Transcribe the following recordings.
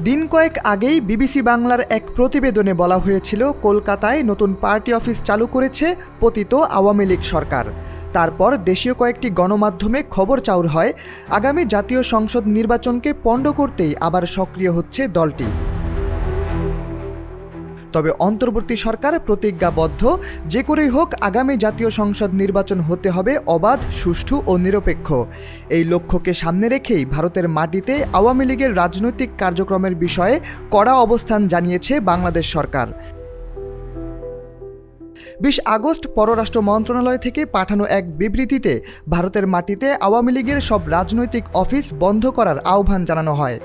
দিন কয়েক আগেই বিবিসি বাংলার এক প্রতিবেদনে বলা হয়েছিল কলকাতায় নতুন পার্টি অফিস চালু করেছে পতিত আওয়ামী লীগ সরকার। তারপর দেশীয় কয়েকটি গণমাধ্যমে খবর চাউর হয় আগামী জাতীয় সংসদ নির্বাচনকে পণ্ড করতেই আবার সক্রিয় হচ্ছে দলটি। তবে অন্তর্বর্তী সরকার প্রতিজ্ঞাবদ্ধ, যে করেই হোক আগামী জাতীয় সংসদ নির্বাচন হতে হবে অবাধ, সুষ্ঠু ও নিরপেক্ষ। এই লক্ষ্যকে সামনে রেখেই ভারতের মাটিতে আওয়ামী লীগের রাজনৈতিক কার্যক্রমের বিষয়ে কড়া অবস্থান জানিয়েছে বাংলাদেশ সরকার। 20 আগস্ট পররাষ্ট্র মন্ত্রণালয় থেকে পাঠানো এক বিবৃতিতে ভারতের মাটিতে আওয়ামী লীগের সব রাজনৈতিক অফিস বন্ধ করার আহ্বান জানানো হয়।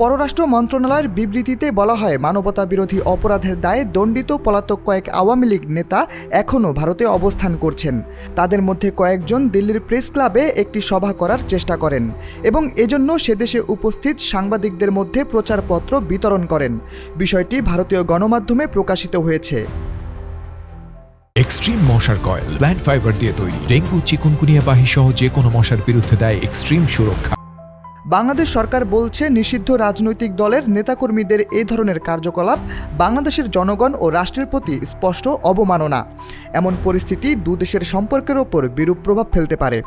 পররাষ্ট্র মন্ত্রণালয়ের বিবৃতিতে বলা হয়, মানবতাবিরোধী অপরাধের দায়ে দণ্ডিত পলাতক কয়েক আওয়ামী লীগ নেতা এখনও ভারতে অবস্থান করছেন। তাদের মধ্যে কয়েকজন দিল্লির প্রেস ক্লাবে একটি সভা করার চেষ্টা করেন এবং এজন্য সেদেশে উপস্থিত সাংবাদিকদের মধ্যে প্রচারপত্র বিতরণ করেন। বিষয়টি ভারতীয় গণমাধ্যমে প্রকাশিত হয়েছে। এক্সট্রিম মশার কয়েল প্ল্যান্ট ফাইবার দিয়ে তৈরি, ডেঙ্গু, চিকুনগুনিয়া বাহি সহ যে কোনো মশার বিরুদ্ধে দেয় এক্সট্রিম সুরক্ষা। বাংলাদেশ সরকার বলছে, নিষিদ্ধ রাজনৈতিক দলের নেতাকর্মীদের এই ধরনের কার্যকলাপ বাংলাদেশের জনগণ ও রাষ্ট্রের প্রতি স্পষ্ট অবমাননা। এমন পরিস্থিতি দুদেশের সম্পর্কের ওপর বিরূপ প্রভাব ফেলতে পারে।